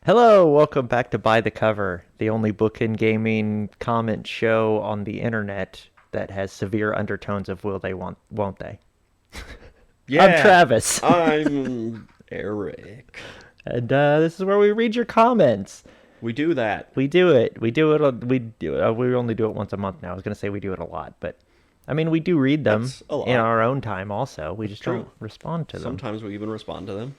Hello, welcome back to By the Cover, the only Bookend Gaming comment show on the internet that has severe undertones of will they, won't they. I'm Yeah, Travis, I'm Eric. and this is where we read your comments. We do that. We do it. We only do it once a month now. I was gonna say we do it a lot, but I mean we do read them That's a in lot. our own time. Also, we just don't True. respond to them. Sometimes we even respond to them.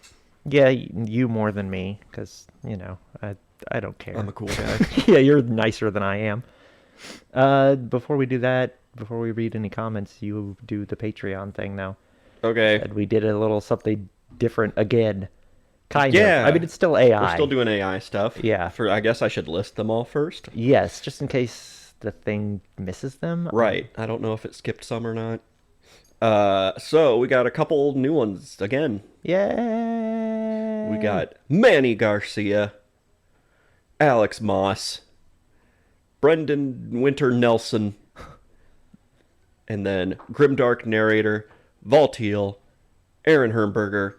Yeah, you more than me, because I don't care. I'm a cool guy. Yeah, you're nicer than I am. Before we do that, before we read any comments, you do the Patreon thing now. Okay. And we did a little something different again. Kind of. Yeah. I mean, it's still AI. We're still doing AI stuff. Yeah. I guess I should list them all first. Yes, just in case the thing misses them. Right. I don't know if it skipped some or not. So we got a couple new ones again. Yeah. We got Manny Garcia, Alex Moss, Brendan Winter Nelson, and then Grimdark Narrator, Valtiel, Aaron Hermberger,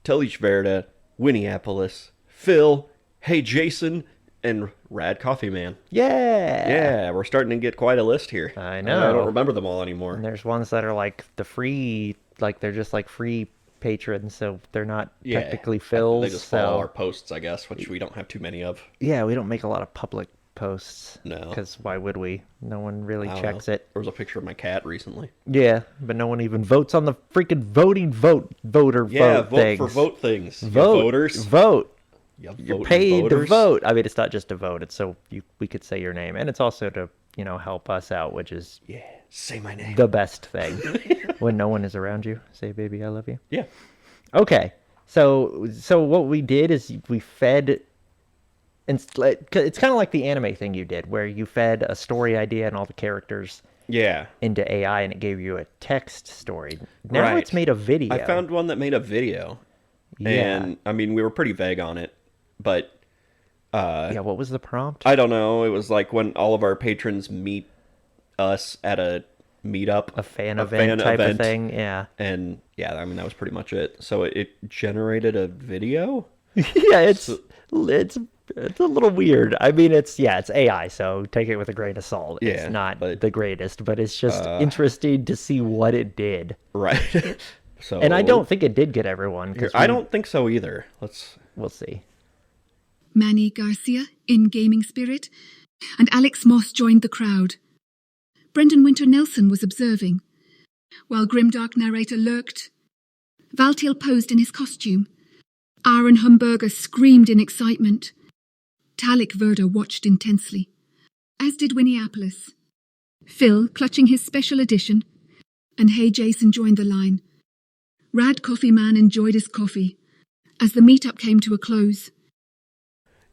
Telish Verda, Winneapolis, Phil, Hey Jason, and Rad Coffee Man. Yeah. Yeah, we're starting to get quite a list here. I know. I don't remember them all anymore. And there's ones that are like the free, like they're just like free patrons, so they're not Yeah, technically fills. they just follow So our posts, I guess, which we don't have too many of. yeah, we don't make a lot of public posts. No. Because why would we? No one really I don't checks know. it. There was a picture of my cat recently. Yeah, but no one even votes on the freaking voter Yeah, vote vote things. for vote things. You Vote, voters. vote. You You're voting paid to voters. vote. I mean, it's not just to vote. It's so we could say your name, and it's also to help us out, which is Yeah, say my name. the best thing. When no one is around you, say, "Baby, I love you." Yeah. Okay, so what we did is we fed, and it's kind of like the anime thing you did, where you fed a story idea and all the characters Yeah. into AI, and it gave you a text story. Now Right. it's made a video. I found one that made a video. Yeah. And, I mean, we were pretty vague on it. But, Yeah, what was the prompt? I don't know. It was like when all of our patrons meet us at a meetup. A fan event type of thing. Yeah. And, yeah, I mean, that was pretty much it. So it generated a video? Yeah, it's a little weird. I mean, it's AI, so take it with a grain of salt. Yeah, It's not but, the greatest, but it's just interesting to see what it did. Right. So And I don't think it did get everyone. I don't think so either. We'll see. Manny Garcia in Gaming Spirit, and Alex Moss joined the crowd. Brendan Winter Nelson was observing, while Grimdark Narrator lurked. Valtiel posed in his costume. Aaron Humberger screamed in excitement. Talik Verda watched intensely, as did Winneapolis. Phil, clutching his special edition, and Hey Jason joined the line. Rad Coffee Man enjoyed his coffee, as the meetup came to a close.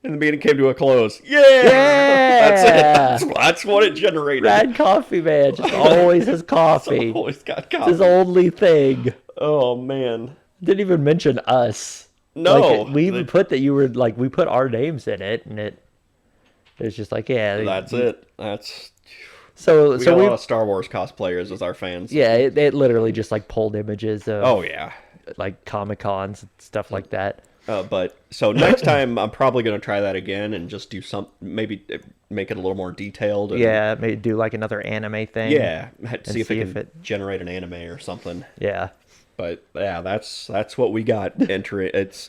And the meeting came to a close. Yeah! Yeah! That's it. That's what it generated. Rad Coffee Man just always has coffee. Always got It's coffee. his only thing. Oh, man. Didn't even mention us. No. Like, we even put that you were like, we put our names in it, and it's just like, yeah. That's it. That's... So We got a we lot of Star Wars cosplayers as our fans. yeah, it literally just like pulled images of Oh, yeah. like Comic Cons and stuff like that. But, so next time, I'm probably going to try that again and just do maybe make it a little more detailed. And, Yeah, maybe do like another anime thing. Yeah. See if see it if can generate an anime or something. Yeah. But yeah, that's what we got. Enter it.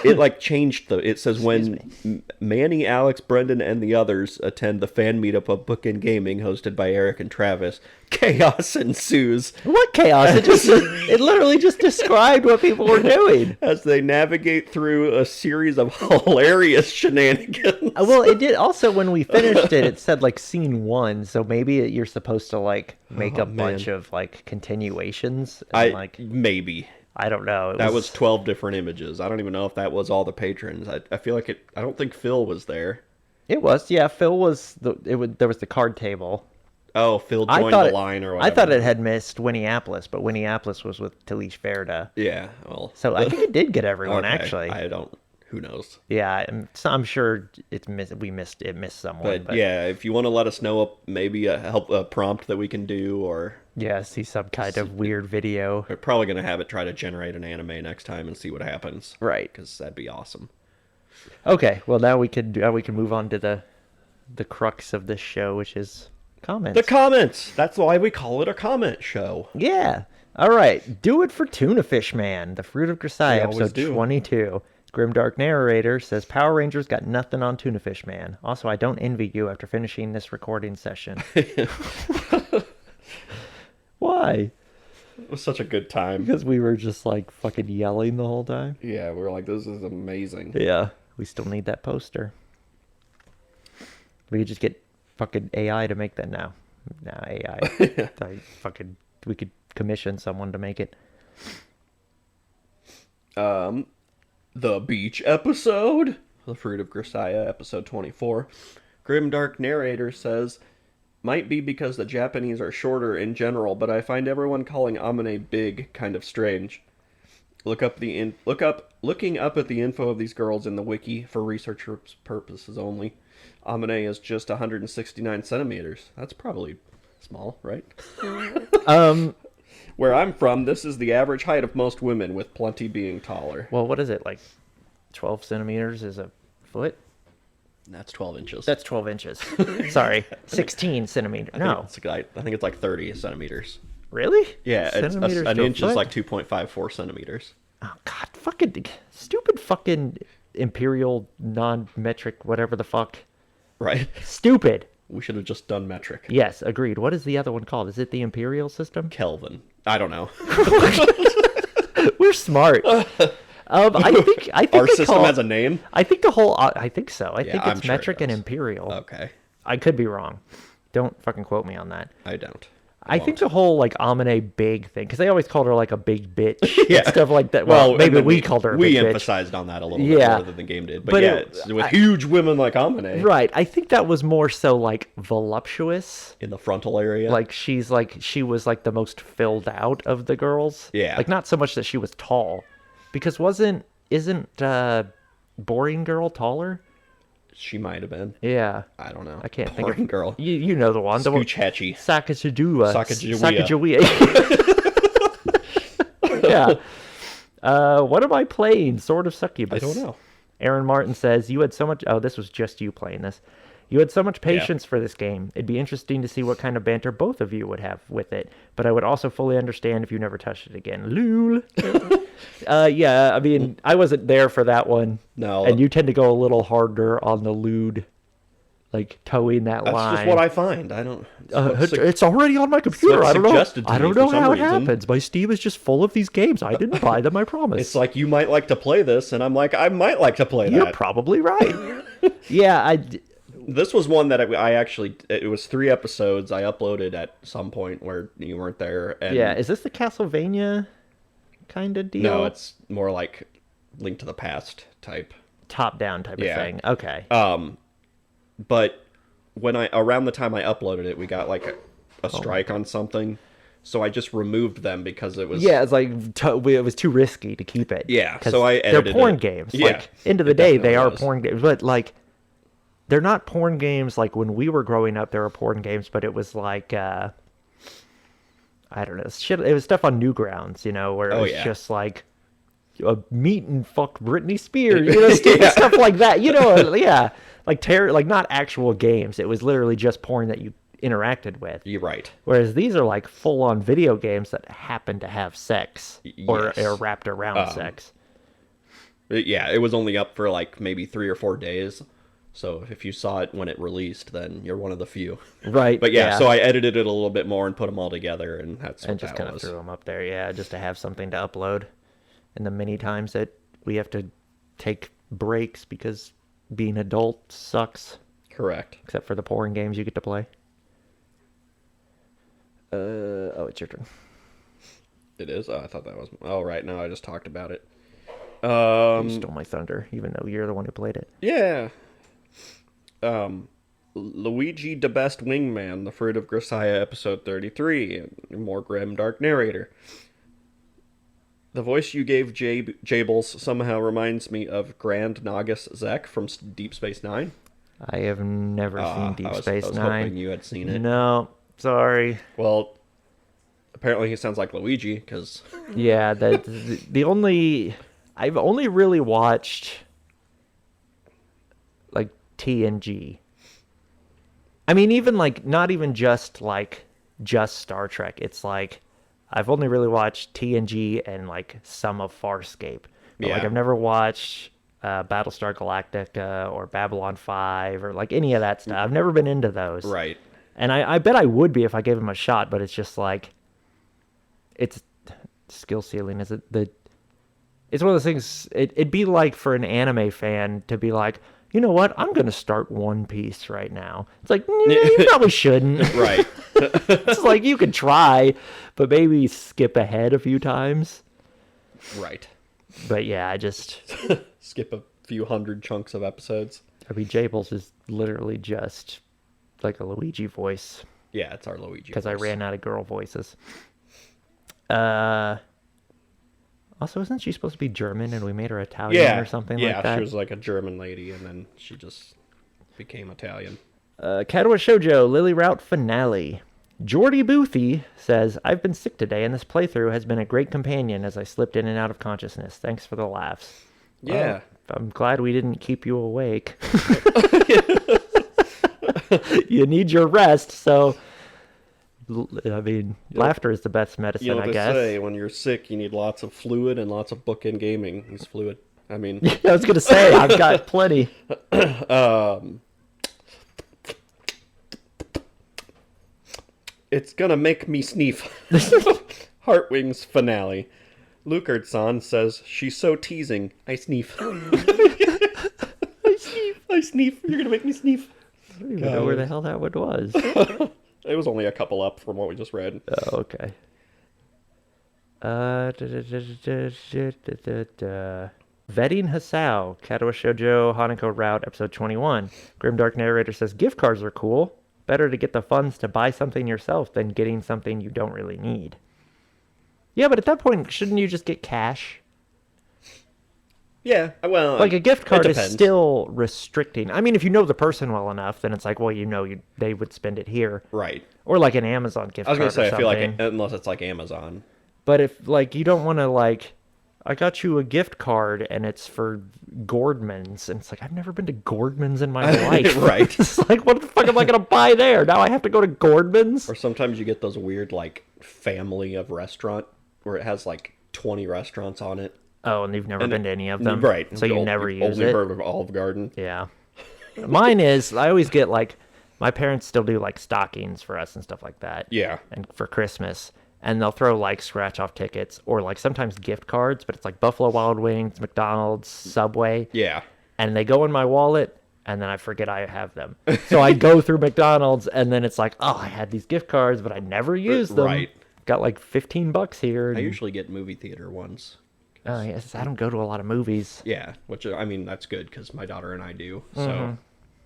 It like changed it says when Manny, Alex, Brendan, and the others attend the fan meetup of Bookend Gaming hosted by Eric and Travis, chaos ensues What chaos? It literally just described what people were doing. as they navigate through a series of hilarious shenanigans. Well, it did also when we finished it. It said like scene 1, so maybe you're supposed to like make a bunch of like continuations. And, Maybe I don't know. that was 12 different images. I don't even know if that was all the patrons. I feel like it. I don't think Phil was there. It was, yeah. Phil was there was the card table. Oh, Phil I joined thought the line or whatever. I thought it had missed Winneapolis, but Winneapolis was with Telish Verda. Yeah, well. So I think it did get everyone Okay, actually. I don't. Who knows? Yeah, I'm sure it missed someone. But yeah, if you want to let us know, maybe a prompt that we can do, or yeah, see some kind of weird video. we're probably gonna have it try to generate an anime next time and see what happens. Right. Because that'd be awesome. Okay, well now we can move on to the crux of this show, which is comments. The comments. That's why we call it a comment show. Yeah. All right. Do it for Tuna Fish Man, the Fruit of They Grisai, always episode do. 22. Grimdark Narrator says Power Rangers got nothing on Tuna Fish Man. Also, I don't envy you after finishing this recording session. Why? It was such a good time. Because we were just like fucking yelling the whole time. Yeah, we were like, this is amazing. Yeah. We still need that poster. We could just get fucking AI to make that now. Nah, AI. We could commission someone to make it. The beach episode, The Fruit of Grisaya, episode 24. Grimdark Narrator says, might be because the Japanese are shorter in general, but I find everyone calling Amane big kind of strange. Looking up at the info of these girls in the wiki for research purposes only. Amane is just 169 centimeters. That's probably small, right? Where I'm from, this is the average height of most women, with plenty being taller. Well, what is it, like 12 centimeters is a foot? That's 12 inches. That's 12 inches. Sorry, 16 centimeters. No. I think it's like 30 centimeters. Really? Yeah, Centimeters an to a inch is foot? like 2.54 centimeters. Oh, God, fucking stupid fucking imperial non-metric whatever the fuck. Right? Stupid. We should have just done metric. Yes, agreed. What is the other one called? Is it the imperial system? Kelvin. I don't know. We're smart. I think Our they system call- has a name? I think the whole. I think so. I think I'm it's sure it metric and does. imperial. Okay. I could be wrong. Don't fucking quote me on that. I don't. I think the whole like Amane big thing, because they always called her like a big bitch Yeah. and stuff like that. Well, and maybe then we called her a We big bitch. emphasized on that a little Yeah. bit more than the game did. But, But yeah, it- it's with huge women like Amane Right. I think that was more so like voluptuous. in the frontal area. Like she was like the most filled out of the girls. Yeah. Like not so much that she was tall, because isn't Boring Girl taller? She might have been. Yeah. I don't know. I can't think Boring of girl. You know the one. The one. Scooch-hatchy. Sacagawea. Sacagawea. Yeah. What am I playing? Sword of Succubus. I don't know. Aaron Martin says, you had so much... Oh, this was just you playing this. You had so much patience for this game. It'd be interesting to see what kind of banter both of you would have with it. But I would also fully understand if you never touched it again. Lul. Yeah, I mean, I wasn't there for that one. No. And you tend to go a little harder on the lewd, like towing that That's line. just what I find. I don't... It's already on my computer. what's I don't know. suggested to I me don't for know some how it reason. happens. My Steam is just full of these games. I didn't buy them. I promise. It's like, you might like to play this, and I'm like, I might like to play You're that. probably right. Yeah, This was one that I actually... It was 3 episodes I uploaded at some point where you weren't there. And yeah. Is this the Castlevania kind of deal? No, it's more like Link to the Past type. Top-down type of Yeah. thing. Okay. But when around the time I uploaded it, we got like a Oh. strike on something, so I just removed them because it was Yeah, it's like it was too risky to keep it. Yeah, 'Cause so I edited they're porn it. games. Yeah, Like, end of the it day, they definitely are was. porn games. But like, they're not porn games like when we were growing up. There were porn games, but it was like I don't know, shit. It was stuff on Newgrounds, you know, where it Oh, was yeah. just like meet and fuck Britney Spears, you know, stuff like that. You know, yeah, like like not actual games. It was literally just porn that you interacted with. You're right. Whereas these are like full-on video games that happen to have sex or Yes. are wrapped around sex. Yeah, it was only up for like maybe 3 or 4 days. So if you saw it when it released, then you're one of the few. Right. But yeah, so I edited it a little bit more and put them all together, and that's what and just that kind of was. threw them up there, yeah, just to have something to upload. And the many times that we have to take breaks because being adult sucks, Correct. except for the porn games you get to play. Oh, it's your turn. It is? Oh, I thought that was... Oh, right. No, I just talked about it. You stole my thunder, even though you're the one who played it. Yeah. Luigi the Best Wingman, The Fruit of Grisaya, episode 33, and more grim dark narrator. The voice you gave Jables somehow reminds me of Grand Nagus Zek from Deep Space Nine. I have never seen Deep Space I was Nine. hoping you had seen it. No, sorry. Well, apparently he sounds like Luigi, because... Yeah, the only I've only really watched like TNG. I mean, even like not even just Star Trek. It's like I've only really watched TNG and like some of Farscape. But like Yeah. I've never watched Battlestar Galactica or Babylon 5 or like any of that stuff. I've never been into those. Right. And I bet I would be if I gave them a shot, but it's just like it's skill ceiling. Is it the? It's one of those things. It'd be like for an anime fan to be like, you know what? I'm gonna start One Piece right now. It's like you probably shouldn't. Right. It's like you could try, but maybe skip ahead a few times. Right. But yeah, I just Skip a few hundred chunks of episodes. I mean, Jables is literally just like a Luigi voice Yeah, it's our Luigi. because I voice. ran out of girl voices. Also, isn't she supposed to be German and we made her Italian or something like that? Yeah, she was like a German lady, and then she just became Italian. Katawa Shoujo Lily Route finale. Jordy Boothie says, I've been sick today, and this playthrough has been a great companion as I slipped in and out of consciousness. Thanks for the laughs. Yeah. Well, I'm glad we didn't keep you awake. You need your rest, so... I mean, laughter is the best medicine, You know what I they guess. say, when you're sick, you need lots of fluid and lots of Bookend Gaming. He's fluid. I mean, I was going to say, I've got plenty. it's gonna make me sneeze. Heartwings finale. Lucard-san says, she's so teasing. I sneeze. I sneeze. You're gonna make me sneeze. I don't even know where the hell that one was. It was only a couple up from what we just read. Oh, okay. Vetting Hasao, Katawa Shoujo, Hanako Route, episode 21. Grimdark narrator says, gift cards are cool. Better to get the funds to buy something yourself than getting something you don't really need. Yeah, but at that point, shouldn't you just get cash? Yeah, well, Like a gift card it is depends. still restricting. I mean, if you know the person well enough, then it's like, well, they would spend it here. Right. Or like an Amazon gift I was card gonna say, or I feel like something. unless it's like Amazon. But if, like, you don't want to, like, I got you a gift card and it's for Gordman's. And it's like, I've never been to Gordman's in my life. Right. It's like, what the fuck am I going to buy there? Now I have to go to Gordman's? Or sometimes you get those weird, like, family of restaurant where it has, like, 20 restaurants on it. Oh, and you've never been to any of them? Right. So you You've never use only it? heard of Olive Garden. Yeah. Mine is, I always get, like, my parents still do, like, stockings for us and stuff like that. Yeah. And for Christmas. And they'll throw, like, scratch-off tickets or, like, sometimes gift cards, but it's like Buffalo Wild Wings, McDonald's, Subway. Yeah. And they go in my wallet, and then I forget I have them. So I go through McDonald's, and then it's like, oh, I had these gift cards, but I never used them. Right. Got like $15 here. I And, usually get movie theater ones. yes, I don't go to a lot of movies. Yeah, which, I mean, that's good because my daughter and I do. So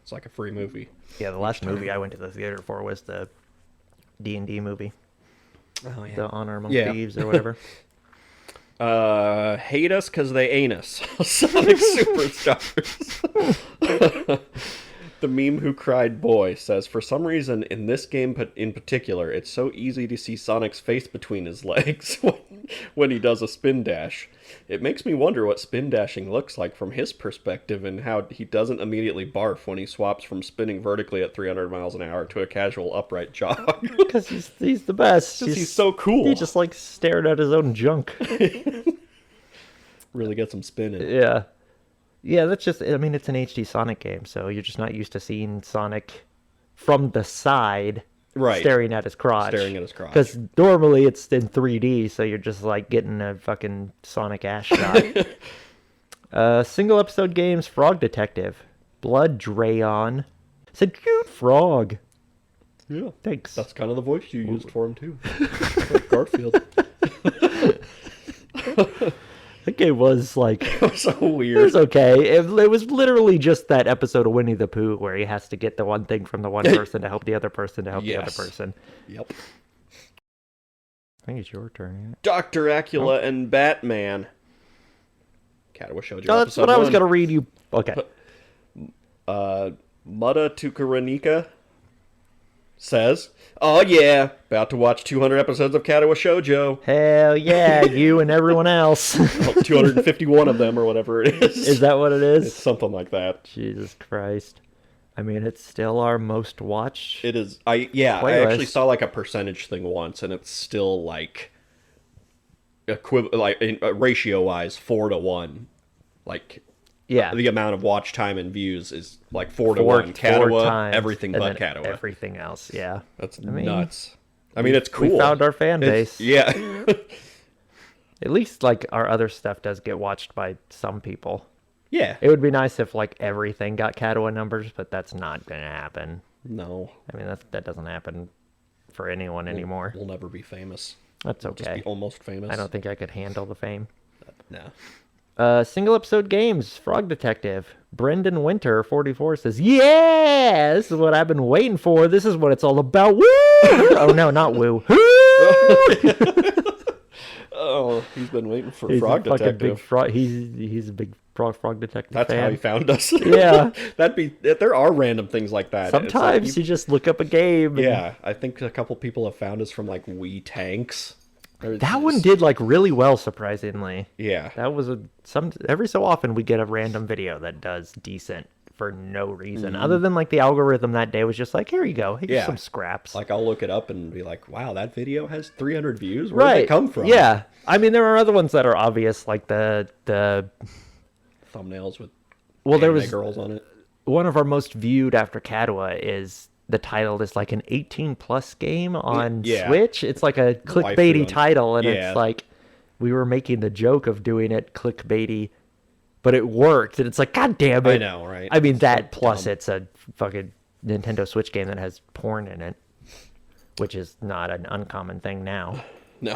it's like a free movie. Yeah, the last movie I went to the theater for was the D&D movie, Oh, yeah. the Honor Among Yeah. Thieves or whatever. Hate us because they ain't us. Sonic Superstars. The meme who cried boy says, for some reason in this game in particular, it's so easy to see Sonic's face between his legs when he does a spin dash. It makes me wonder what spin dashing looks like from his perspective and how he doesn't immediately barf when he swaps from spinning vertically at 300 miles an hour to a casual upright jog. Because he's the best. He's so cool. He just like stared at his own junk. Really get some spinning. Yeah. Yeah, that's just, I mean, it's an HD Sonic game, so you're just not used to seeing Sonic from the side Right. staring at his crotch. Staring at his crotch. Because normally it's in 3D, so you're just like getting a fucking Sonic ass shot. Single episode games, Frog Detective. Blood Drayon. Said, cute frog. Yeah. Thanks. That's kind of the voice you used for him, too. Like Garfield. That game was like, So it weird. was okay. It was literally just that episode of Winnie the Pooh where he has to get the one thing from the one person to help the other person to help the other Yes. person. Yep. I think it's your turn. Isn't it? Dr. Acula and Batman. Katawa showed you Oh, that's what I was going to read you. Okay. Mutta Tukaranika. says, "Oh yeah, about to watch 200 episodes of Katawa Shoujo. Hell yeah, you and everyone else. Well, 251 of them or whatever it is. Is that what it is? It's something like that. Jesus Christ. I mean, it's still our most watched. It is. I actually saw like a percentage thing once, and it's still like ratio wise 4-1. Like Yeah. the amount of watch time and views is like 4-1. Katawa, everything but Katawa. Everything else, yeah. That's nuts. I mean, it's cool. We found our fan base. Yeah. At least like our other stuff does get watched by some people. Yeah. It would be nice if like everything got Katawa numbers, but that's not gonna happen. No. I mean, that doesn't happen for anyone anymore. We'll never be famous. That's We'll just okay. be almost famous. I don't think I could handle the fame. No. Single episode games, Frog Detective. Brendan Winter 44 says, "Yeah, this is what I've been waiting for. This is what it's all about." Woo! Oh no, not woo. Oh, he's been waiting for He's Frog a fucking Detective. big frog. He's a big frog detective. That's fan. how he found us. Yeah. There are random things like that. It's like Sometimes you just look up a game. And yeah, I think a couple people have found us from like Wii Tanks. that one did like really well, surprisingly. Yeah. That was every so often we get a random video that does decent for no reason other than like the algorithm that day was just like, here you go, here's Yeah. some scraps. Like I'll look it up and be like, wow, that video has 300 views. Where did it come from? Yeah, I mean there are other ones that are obvious, like the Thumbnails with there anime was girls on it. one of our most viewed after Katawa is the title is like an 18+ game on Yeah. Switch. It's like a clickbaity on- title, and Yeah. it's like we were making the joke of doing it clickbaity, but it worked, and it's like, God damn it! I know, right? I mean, It's that so plus dumb. it's a fucking Nintendo Switch game that has porn in it, which is not an uncommon thing now. No.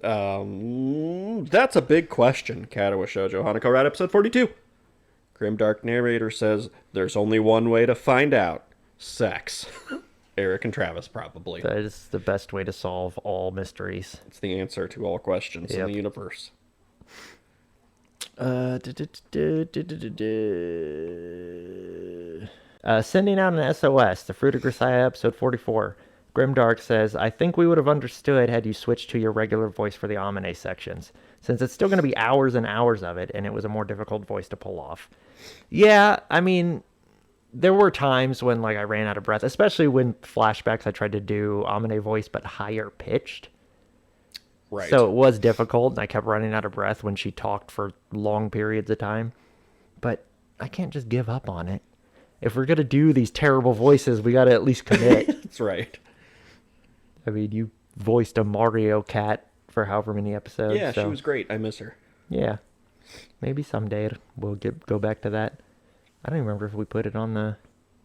That's a big question. Katawa Shoujo Hanako Rat episode 42. Grimdark narrator says there's only one way to find out. Sex. Eric and Travis probably. That is the best way to solve all mysteries. It's the answer to all questions in Yep. the universe. Sending out an SOS, the Fruit of Grisaia episode 44. Grimdark says, I think we would have understood had you switched to your regular voice for the Amine sections, since it's still going to be hours and hours of it, and it was a more difficult voice to pull off. Yeah, I mean, there were times when like I ran out of breath, especially when flashbacks I tried to do Amine voice, but higher pitched. Right. So it was difficult, and I kept running out of breath when she talked for long periods of time. But I can't just give up on it. If we're going to do these terrible voices, we got to at least commit. That's right. I mean, you voiced a Mario cat for however many episodes. Yeah, so, she was great. I miss her. Yeah. Maybe someday we'll go back to that. I don't even remember if we put it on the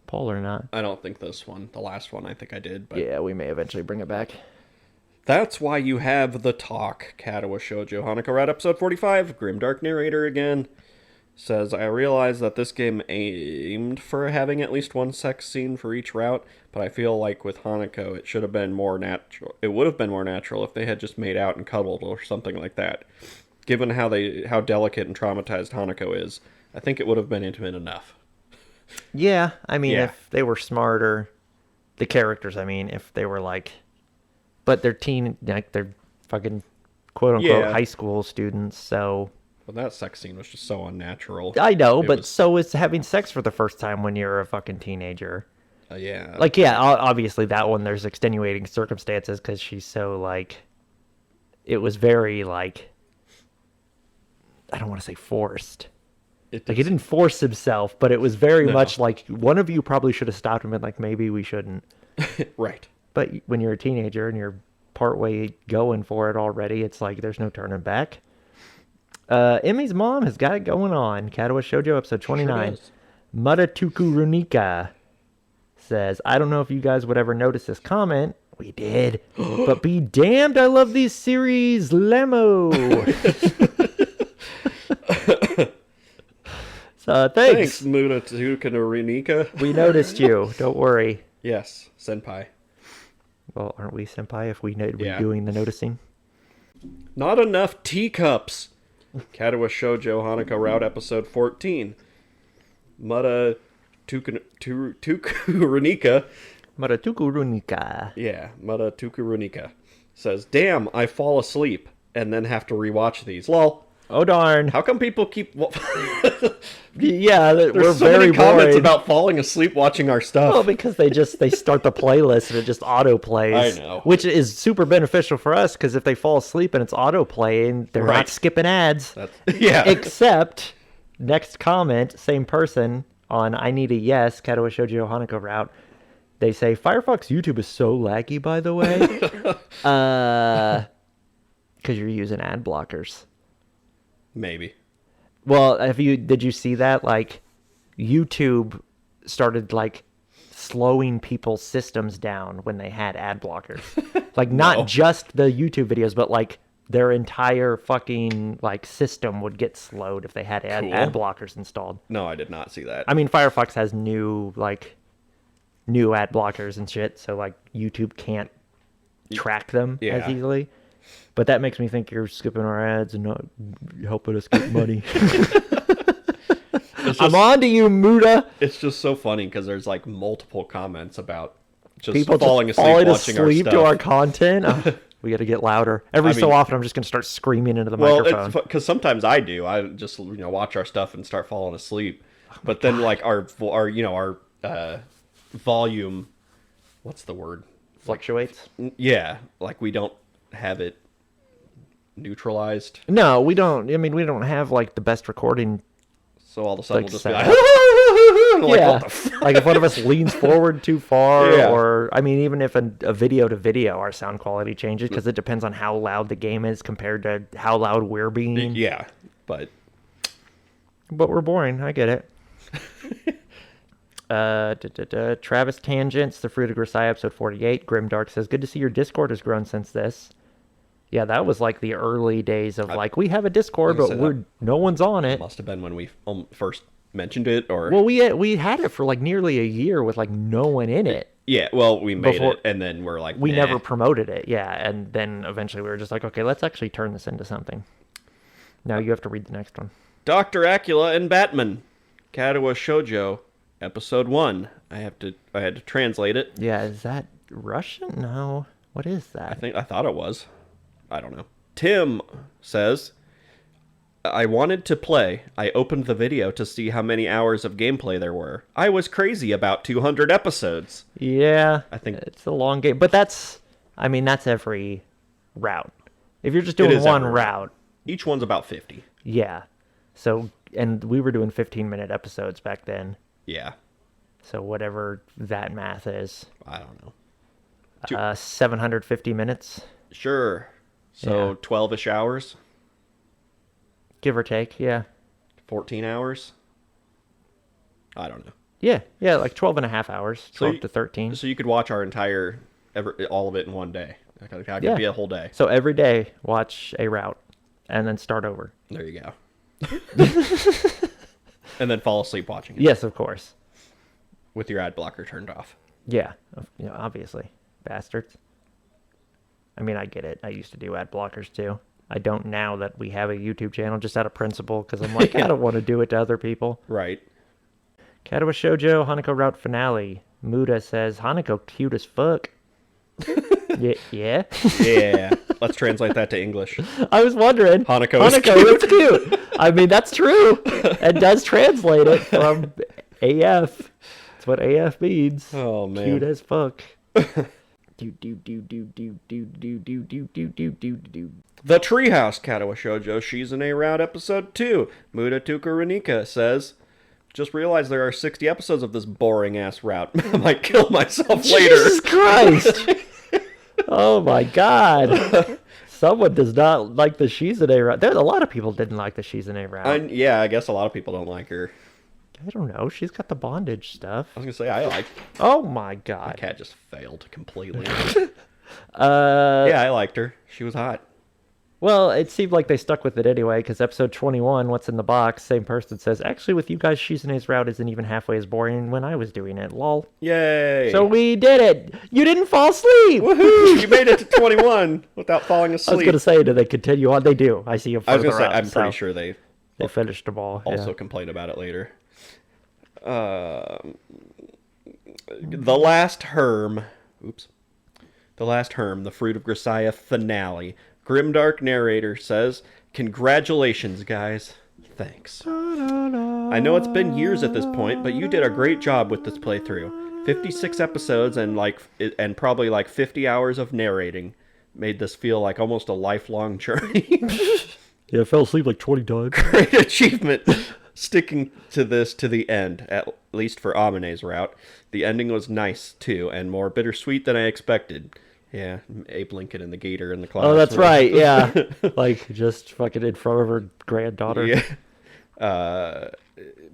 poll or not. I don't think this one. The last one I think I did. But Yeah, we may eventually bring it back. that's why you have the talk. Katawa Shoujo Hanako Rat episode 45. Grimdark narrator again. Says, I realize that this game aimed for having at least one sex scene for each route, but I feel like with Hanako it should have been more natural. It would have been more natural if they had just made out and cuddled or something like that. Given how delicate and traumatized Hanako is, I think it would have been intimate enough. Yeah, I mean, Yeah. if they were smarter, the characters, I mean, if they were like, but they're they're fucking quote unquote Yeah. high school students, so. But that sex scene was just so unnatural. I know, It but was- so is having sex for the first time when you're a fucking teenager. Yeah. Like, yeah, obviously that one, there's extenuating circumstances because she's so, like, it was very, like, I don't want to say forced. Like, he didn't force himself, but it was very No. much like, one of you probably should have stopped him and, like, maybe we shouldn't. Right. But when you're a teenager and you're partway going for it already, it's like, there's no turning back. Emmy's mom has got it going on. Katawa Shoujo episode 29. does. Mudatuku Runika says, I don't know if you guys would ever notice this comment. We did. But be damned, I love these series. Lemo. So Thanks, thanks. Muda Tukanarunika. We noticed you. Don't worry. Yes, senpai. Well, aren't we senpai if we're Yeah. doing the noticing? Not enough teacups. Katawa Shoujo Hanako Route episode 14. Muda Tukuranika Maratukurunika. Yeah, Mata Tukurunika says, "Damn, I fall asleep and then have to rewatch these." Lol. Oh darn. How come people keep? Yeah, we're There's so very many comments boring. about falling asleep watching our stuff. Well, because they start the playlist and it just auto plays. I know. Which is super beneficial for us because if they fall asleep and it's auto playing, they're Right. not skipping ads. Yeah. Except, next comment, same person on I Need a Yes, Katawa Shoujo Hanako route. They say, Firefox YouTube is so laggy, by the way. Because you're using ad blockers. Maybe. Well, did you see that? Like, YouTube started like slowing people's systems down when they had ad blockers. Like, not just the YouTube videos, but like their entire fucking like system would get slowed if they had ad blockers installed. No, I did not see that. I mean, Firefox has new ad blockers and shit, so like YouTube can't track them as easily. But that makes me think you're skipping our ads and not helping us get money. I'm on to you, Muda. It's just so funny because there's like multiple comments about just People falling just asleep falling watching asleep our to stuff. our content. Oh, we got to get louder. Every so often, I'm just going to start screaming into the microphone. Well, because sometimes I do. I just watch our stuff and start falling asleep. But then like our volume, what's the word? Fluctuates? Yeah, like we don't have it neutralized. No, we don't. I mean, we don't have like the best recording. So all of a sudden Like we'll just be sound. like, like, Yeah, what the fuck? like if one of us leans forward too far, Yeah. or I mean, even if a video to video, our sound quality changes because it depends on how loud the game is compared to how loud we're being. Yeah, but we're boring. I get it. Travis Tangents, The Fruit of Grisai, episode 48. Grimdark says, "Good to see your Discord has grown since this." Yeah, that was like the early days of like we have a Discord, but no one's on it. must have been when we first mentioned it, or Well, we had it for like nearly a year with like no one in it. yeah. Well, we made Before- it, and then we're like, We nah. never promoted it, yeah, and then eventually we were just like, okay, let's actually turn this into something. Now you have to read the next one. Dr. Acula and Batman, Katawa Shoujo, episode 1. I had to translate it. Yeah, is that Russian? No. What is that? I thought it was. I don't know. Tim says, "I wanted to play. I opened the video to see how many hours of gameplay there were. I was crazy about 200 episodes." Yeah, I think- it's a long game, but that's every route. If you're just doing one every route, Each one's about 50. yeah. So, and we were doing 15-minute episodes back then. Yeah. So whatever that math is, I don't know. 750 minutes, Sure. So Yeah. 12-ish hours? give or take. Yeah. 14 hours? I don't know. Yeah, like 12 and a half hours, 12 to 13. So you could watch our all of it in one day. That could Yeah. be a whole day. So every day, watch a route, and then start over. There you go. And then fall asleep watching it Yes, of course. with your ad blocker turned off. Yeah, obviously. Bastards. I mean, I get it. I used to do ad blockers too. I don't now that we have a YouTube channel, just out of principle, because I'm like, I don't want to do it to other people. Right. Katawa Shoujo, Hanako Route Finale. Muda says, Hanako cute as fuck. Yeah? Yeah. Let's translate that to English. I was wondering. Hanako is is cute. I mean, that's true. It does translate it from AF. That's what AF means. Oh, man. Cute as fuck. The Treehouse, Katawa Shoujo, She's an A-Route, episode 2. Muda Tukurunika says, "Just realized there are 60 episodes of this boring-ass route. I might kill myself later." Jesus Christ! Oh my God! Someone does not like the Shizune route. There's a lot of people didn't like the Shizune route. Yeah, I guess a lot of people don't like her. I don't know. She's got the bondage stuff. I was going to say, I like Oh my God! Cat just failed completely. Uh, Yeah, I liked her. She was hot. Well, it seemed like they stuck with it anyway, because episode 21, What's in the Box, same person says, actually, with you guys, Shizune's route isn't even halfway as boring when I was doing it. Lol. Yay! So we did it! You didn't fall asleep! Woohoo! You made it to 21 without falling I was asleep. going to say, do they continue on? They do. I see them I was further going to say, up, I'm pretty so sure they they finished them all. also Yeah. complain about it later. The Last Herm. Oops. The Last Herm, the Fruit of Grisaia finale. Grimdark narrator says, "Congratulations, guys. Thanks. I know it's been years at this point, but you did a great job with this playthrough. 56 episodes and probably like 50 hours of narrating made this feel like almost a lifelong journey." Yeah, I fell asleep like 20 times. Great achievement. Sticking to this to the end, at least for Amine's route. The ending was nice, too, and more bittersweet than I expected. Yeah, Abe Lincoln and the gator in the class. Oh, that's right, yeah. Like, just fucking in front of her granddaughter. Yeah.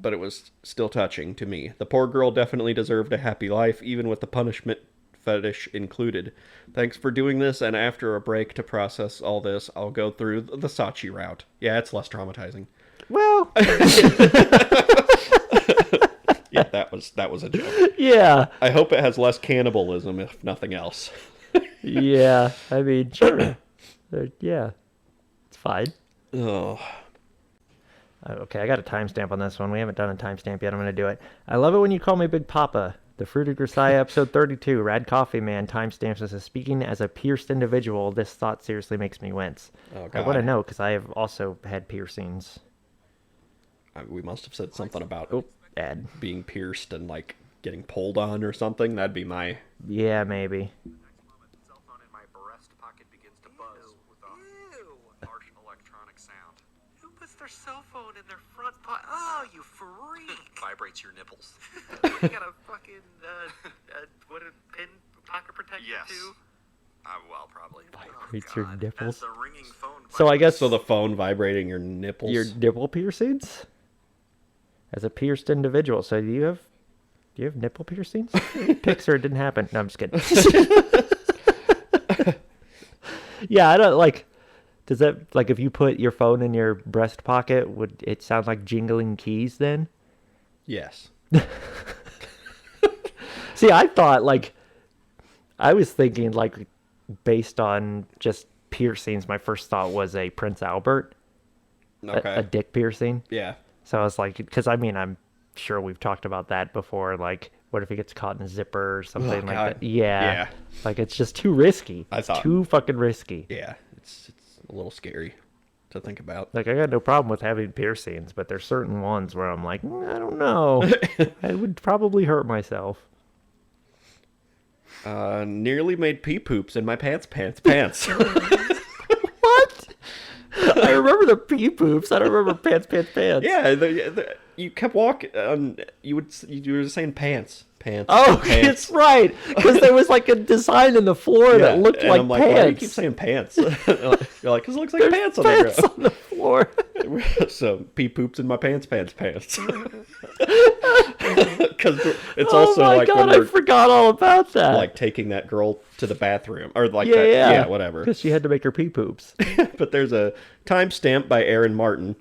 But it was still touching to me. The poor girl definitely deserved a happy life, even with the punishment fetish included. Thanks for doing this, and after a break to process all this, I'll go through the Sachi route. Yeah, it's less traumatizing. Well... Yeah, that was a joke. Yeah. I hope it has less cannibalism, if nothing else. Yeah, I mean, sure. Yeah, it's fine. Oh. Okay, I got a timestamp on this one. We haven't done a timestamp yet. I'm going to do it. I love it when you call me Big Papa. The Fruit of Grisaia, episode 32. Rad Coffee Man timestamps as speaking as a pierced individual. This thought seriously makes me wince. Oh, I God. want to know, because I have also had piercings. We must have said something about Bad. being pierced and, like, getting pulled on or something. That'd be my... Yeah, maybe. Cell phone in my breast pocket begins to buzz with a harsh electronic sound. Who puts their cell phone in their front pocket? Oh, you freak! Vibrates your nipples. You got a fucking what a pin pocket protector too? Well, probably. Vibrates your nipples. As the ringing phone So I guess So the phone vibrating your nipples. your nipple piercings? As a pierced individual. So do you have nipple piercings? Pixar, it didn't happen. No, I'm just kidding. Yeah, I don't like. Does that, like, if you put your phone in your breast pocket, would it sound like jingling keys then? Yes. See, I thought, like, I was thinking, like, based on just piercings, my first thought was a Prince Albert, Okay. a dick piercing. Yeah. So I was like, because I mean, I'm sure we've talked about that before. Like, what if he gets caught in a zipper or something like God. that? Yeah. Yeah. Like, it's just too risky. I thought- Too fucking risky. Yeah. It's a little scary to think about. Like, I got no problem with having piercings, but there's certain ones where I'm like, I don't know. I would probably hurt myself. Nearly made pee poops in my pants. What? I remember the pee poops. I don't remember pants. Yeah, you kept walking. You were saying pants. Oh, pants. it's right. Because there was like a design in the floor that looked and like I'm like, pants. why do you keep saying pants? You're like, because it looks like There's pants on pants the on the floor. ground. So pee poops in my pants. Because it's also oh my like God, when I we're forgot all about that. like taking that girl to the bathroom or like yeah, that. yeah. Yeah, whatever. Because she had to make her pee poops. But there's a timestamp by Aaron Martin,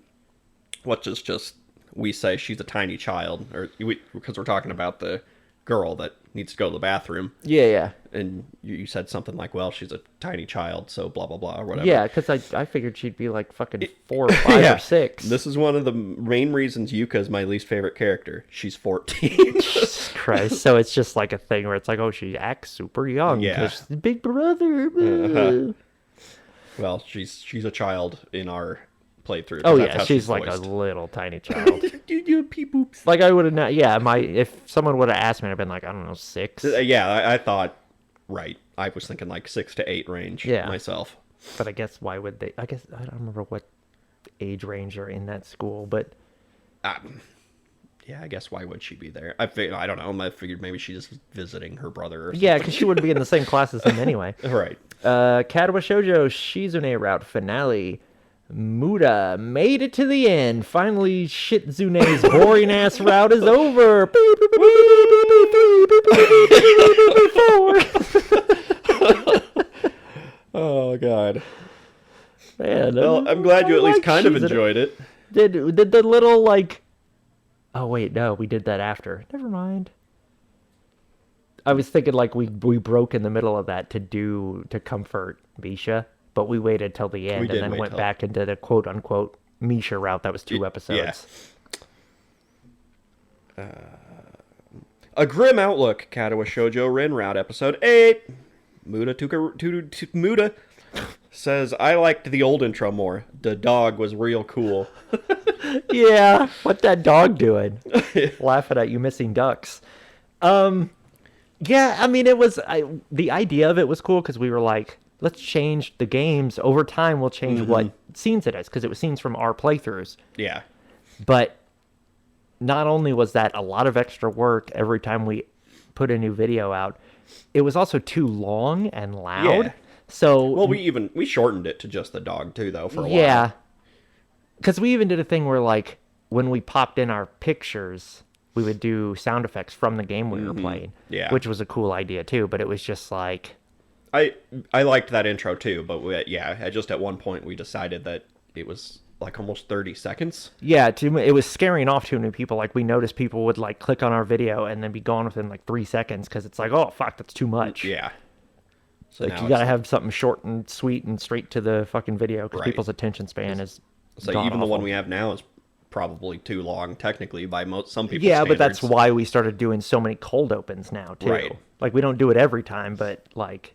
which is just we say she's a tiny child, because we're talking about the girl that needs to go to the bathroom. Yeah. And you said something like, well, she's a tiny child, so blah, blah, blah, or whatever. Yeah, because I figured she'd be like fucking 4 or 5 Yeah. or 6. This is one of the main reasons Yuka is my least favorite character. She's 14. Jesus Christ. So it's just like a thing where it's like, oh, she acts super young. Yeah. 'Cause she's the big brother. Uh-huh. Well, she's a child in our playthrough. 'cause Oh, that's yeah, how she's like voiced. a little tiny child. You pee poops. Like, I would have not, yeah, if someone would have asked me, I'd have been like, I don't know, 6. Yeah, I thought, right. I was thinking like 6 to 8 range myself. But I guess why would they? I guess I don't remember what age range are in that school, but Yeah, I guess why would she be there? I don't know. I figured maybe she's just visiting her brother or something. yeah, because she wouldn't be in the same class as him anyway. Right. Katawa Shoujo Shizune route finale. Muda made it to the end. Finally, Shitzune's boring ass route is over. Oh, God. Man, Well, I'm glad you at least kind of Shizune. enjoyed it. Did the little like? Oh wait, no, we did that after. Never mind. I was thinking like we broke in the middle of that to comfort Misha, but we waited till the end did and then wait went till- back into the quote unquote Misha route that was 2 episodes. A Grim Outlook, Katawa Shoujo Rinroute, episode 8. Muda says, I liked the old intro more. The dog was real cool. Yeah, what that dog doing? Laughing at you missing ducks. Yeah, I mean, the idea of it was cool because we were like, let's change the games. Over time, we'll change what scenes it is, because it was scenes from our playthroughs. Yeah. But not only was that a lot of extra work every time we put a new video out, it was also too long and loud. Yeah. So Well, we shortened it to just the dog, too, though, for a while. Yeah. Because we even did a thing where, like, when we popped in our pictures, we would do sound effects from the game we were playing. Yeah. Which was a cool idea, too. But it was just like... I liked that intro, too. But, just at one point, we decided that it was, like, almost 30 seconds. Yeah, it was scaring off too many people. Like, we noticed people would, like, click on our video and then be gone within, like, 3 seconds. Because it's like, oh, fuck, that's too much. Yeah. So Like, you gotta have something short and sweet and straight to the fucking video. Because people's attention span is... So even the one we have now is probably too long, technically, by some people's Yeah, standards. but that's why we started doing so many cold opens now, too. Right. Like, we don't do it every time, but, like,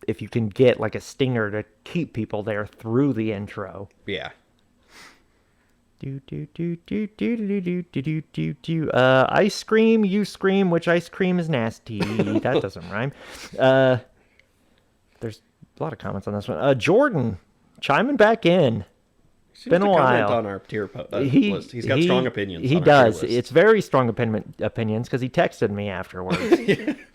if you can get, like, a stinger to keep people there through the intro. Yeah. Ice cream, you scream, which ice cream is nasty. That doesn't rhyme. There's a lot of comments on this one. Jordan, chiming back in. Seems Been to a comment while. on our tier list. He's got strong opinions. He on our tier does. list. It's very strong opinions because he texted me afterwards.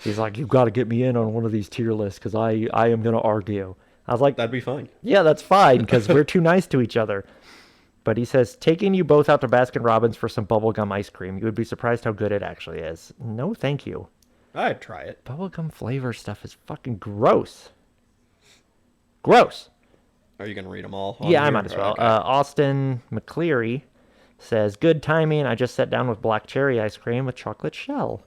He's like, "You've got to get me in on one of these tier lists because I am going to argue." I was like, That'd be fine. "Yeah, that's fine because we're too nice to each other." But he says, "Taking you both out to Baskin Robbins for some bubblegum ice cream. You would be surprised how good it actually is." No, thank you. I'd try it. Bubblegum flavor stuff is fucking gross. Gross. Are you going to read them all? Yeah, I might as well. Okay. Austin McCleary says, good timing. I just sat down with black cherry ice cream with chocolate shell.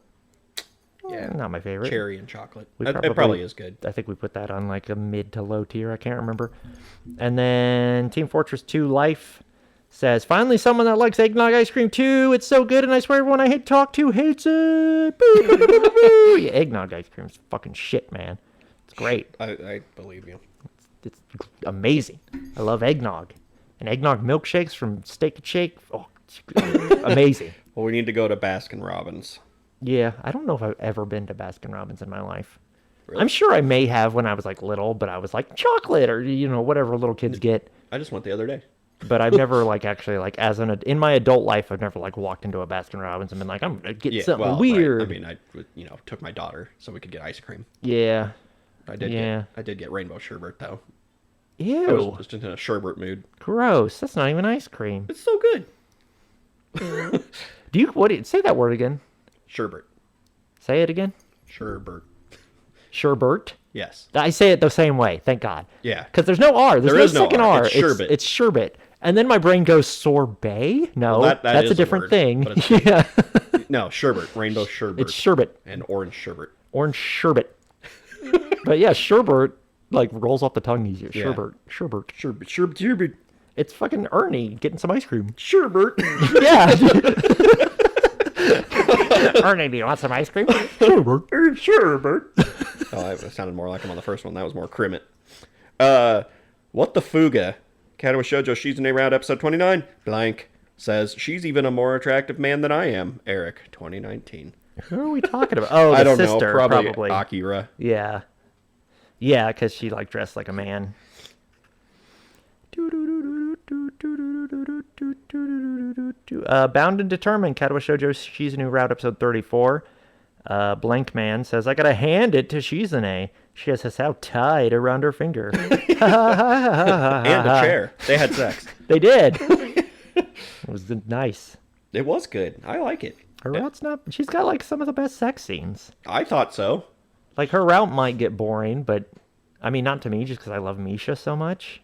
Yeah. Not my favorite. Cherry and chocolate. We It probably is good. I think we put that on like a mid to low tier. I can't remember. And then Team Fortress 2 Life says, finally someone that likes eggnog ice cream too. It's so good, and I swear everyone I talk to hates it. Boo, boo, boo, boo, boo. Yeah, eggnog ice cream is fucking shit, man. It's great. I believe you. It's amazing. I love eggnog. And eggnog milkshakes from Steak and Shake. Oh, amazing. Well, we need to go to Baskin Robbins. Yeah, I don't know if I've ever been to Baskin Robbins in my life. Really? I'm sure I may have when I was like little, but I was like chocolate or whatever little kids get. I just went the other day. But I've never like actually like in my adult life I've never like walked into a Baskin Robbins and been like I'm gonna get something weird. Right. I mean, I took my daughter so we could get ice cream. Yeah. I did get rainbow sherbet though. Ew. I was just in a sherbet mood. Gross. That's not even ice cream. It's so good. Say that word again? Sherbet. Say it again. Sherbet. Sherbet. Yes. I say it the same way. Thank God. Yeah. Because there's no R. There's There no is no second R. R. It's sherbet. It's sherbet. And then my brain goes sorbet. No, Well, that that's is a a different word, thing. but it's Yeah. No, sherbet. Rainbow sherbet. It's sherbet. And orange sherbet. Orange sherbet. But yeah, sherbet like rolls off the tongue easier. Yeah. Sherbet. Sherbet. Sherbet. Sherbet. Sherbet. It's fucking Ernie getting some ice cream. Sherbet. Yeah. Ernie, do you want some ice cream? Sherbet. Sherbet. Oh, it sounded more like him on the first one. That was more Crimit. What the Fuga? Katawa Shoujo Shizune Round episode 29. Blank says, she's even a more attractive man than I am. Eric, 2019. Who are we talking about? Oh, the I don't sister, know. Probably Akira. Yeah. Yeah, because she like dressed like a man. Bound and Determined, Katawa Shoujo Shizune Route, episode 34. Blank Man says, I gotta hand it to Shizune. She has Hisao tied around her finger. And a chair. They had sex. They did. It was nice. It was good. I like it. Her route's not... She's got like some of the best sex scenes. I thought so. Like her route might get boring, but... I mean, not to me, just because I love Misha so much.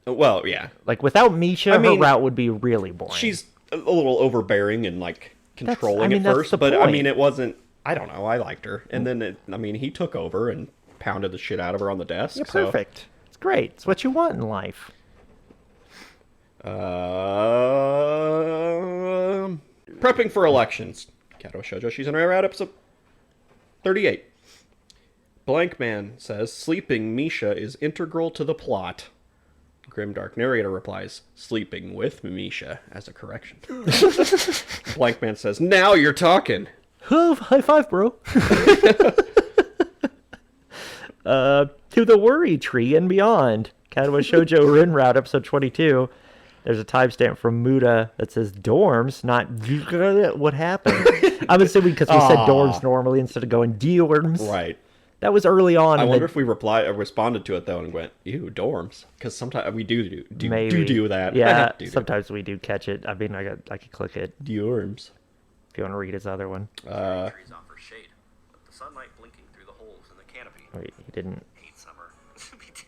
Well, yeah. Like, without Misha, her route would be really boring. She's a little overbearing and, like, controlling that's at first. the But, I point. mean, it wasn't... I don't know. I liked her. And then, he took over and pounded the shit out of her on the desk. Yeah, perfect. It's great. It's what you want in life. Prepping for elections. Kato Shoujo. She's in our out episode 38. Blank Man says, sleeping Misha is integral to the plot. Grimdark narrator replies, sleeping with Misha as a correction. Blank Man says, now you're talking. Oh, high five, bro. To the Worry Tree and Beyond. Kadowa Shoujo Rin Route, episode 22. There's a timestamp from Muda that says dorms, not what happened. I'm assuming because we said dorms normally instead of going dorms. Right. That was early on. I wonder if we responded to it though and went, ew, dorms. Because sometimes we do that. Yeah, sometimes we do catch it. I mean, I could click it. Dorms. If you want to read his other one. Trees offer shade, but the sunlight blinking through the holes in the canopy. Wait, he didn't. Hate summer. Me too.